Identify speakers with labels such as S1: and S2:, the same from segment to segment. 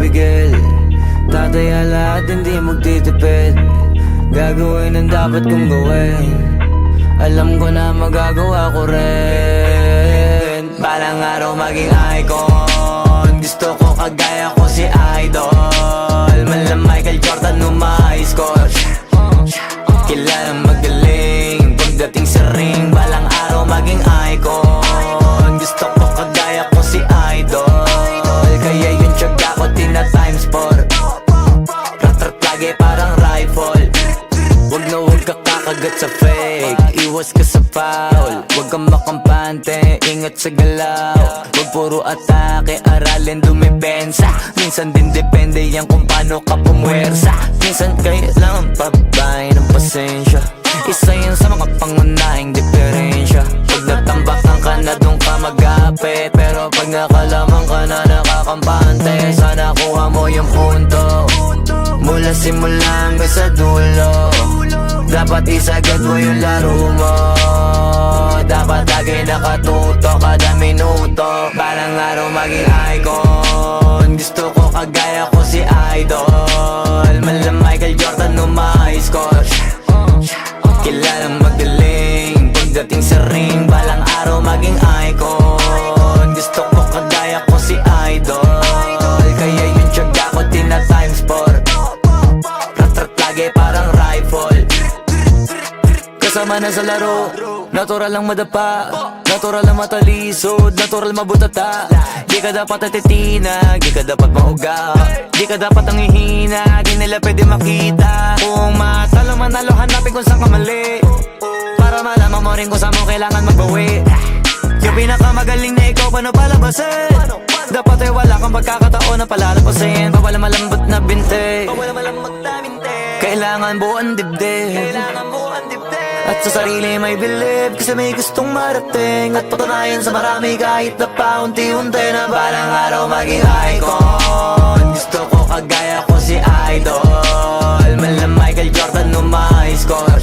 S1: pipigil. Tataya lahat, hindi magtitipid. Gagawin ang dapat kong gawin. Alam ko na magagawa ko rin. Balang araw maging icon. Gusto ko kagaya ko si Idol. Malam Michael Jordan score. Kilalang magaling pagdating sa ring. Balang araw maging icon. Gusto ko kagaya ko si Idol. Kaya yung tiyaga ko tina times 4. Rat-rat lagi parang rifle. Wag na wag ka kakagat sa fake. Iwas ka sa foul. Wag kang makampante, ingat sa galaw. Wag puro atake, aralin dumipensa. Minsan din depende yan kung paano ka pumwersa. Minsan kailangan pabay ng pasensya. Isa yan sa mga pangunahing diferensya. Pag natambakan ka na dun ka mag-apit. Pero pag nakalaman ka na nakakampante, sana kuha mo yung punto. Mula simula hanggang sa dulo. Dapat isagad mo yung laro mo. Dapat lagi nakatuto kada minuto. Balang araw maging icon. Gusto ko kagaya ko si Idol. Malam Michael Jordan score. Kilalang magaling pagdating sa ring. Balang araw maging icon. Gusto ko kagaya ko si Idol. Kaya yung tiyaga ko tina times 4. Rat-rat lagi parang rifle. Kasama na sa laro, natural lang madapa, natural lang matalisod, natural mabutata. Di ka dapat atitina, di ka dapat mauga, di ka dapat ang ihina, di nila pwede makita. Kung matalo manalo, hanapin kung saan ka mali, para malaman mo rin kung saan mo kailangan magbawi. Yung pinakamagaling na ikaw, paano palabasin? Dapat ay wala kang pagkakataon na palalapasin. Bawal malambot na binte, kailangan buuan dibdib. At sa sarili may believe, kasi may gustong marating. At patunayan sa marami kahit na paunti-unti, na balang araw maging icon. Gusto ko kagaya ko si Idol. Malam Michael Jordan score.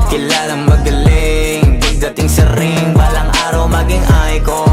S1: Kilalang magaling pagdating sa ring. Balang araw maging icon.